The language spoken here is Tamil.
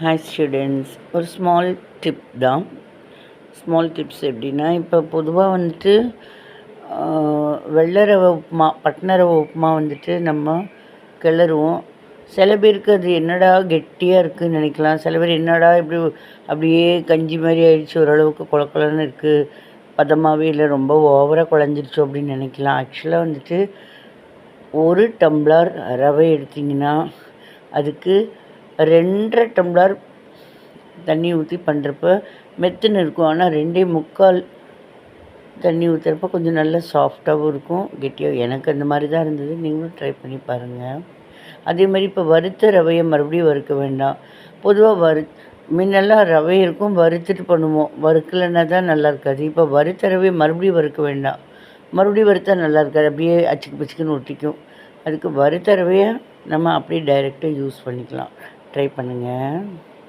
ஹாய் ஸ்டூடெண்ட்ஸ், ஒரு ஸ்மால் டிப் தான். ஸ்மால் டிப்ஸ் எப்படின்னா, இப்போ பொதுவாக வந்துட்டு வெள்ளை ரவை உப்புமா, பட்டை ரவை உப்புமா வந்துட்டு நம்ம கிளறுவோம். சில பேருக்கு அது என்னடா கெட்டியாக இருக்குதுன்னு நினைக்கலாம். சில பேர் என்னடா இப்படி அப்படியே கஞ்சி மாதிரி ஆயிடுச்சு, ஓரளவுக்கு குழக்குலன்னு இருக்குது, பதமாகவே இல்லை, ரொம்ப ஓவராக குழஞ்சிருச்சோ அப்படின்னு நினைக்கலாம். ஆக்சுவலாக வந்துட்டு 1 டம்ளர் ரவை எடுத்திங்கன்னா அதுக்கு 2.5 டம்ளர் தண்ணி ஊற்றி பண்ணுறப்ப மெத்துன்னு இருக்கும். ஆனால் 2.75 தண்ணி ஊற்றுறப்ப கொஞ்சம் நல்லா சாஃப்டாகவும் இருக்கும், கெட்டியாக. எனக்கு அந்த மாதிரி தான் இருந்தது. நீங்களும் ட்ரை பண்ணி பாருங்கள். அதே மாதிரி இப்போ வறுத்த ரவையை மறுபடியும் வறுக்க வேண்டாம். பொதுவாக முன்னெல்லாம் ரவை இருக்கும், வறுத்துட்டு பண்ணுவோம். வறுக்கலைன்னா தான் நல்லா இருக்காது. இப்போ வறுத்த ரவையை மறுபடியும் வறுக்க வேண்டாம். மறுபடியும் வறுத்தா நல்லா இருக்காது, அப்படியே அச்சுக்கு பிச்சுக்குன்னு ஒட்டிக்கும். அதுக்கு வறுத்த ரவையை நம்ம அப்படியே டைரெக்டாக யூஸ் பண்ணிக்கலாம். ட்ரை பண்ணுங்கள்.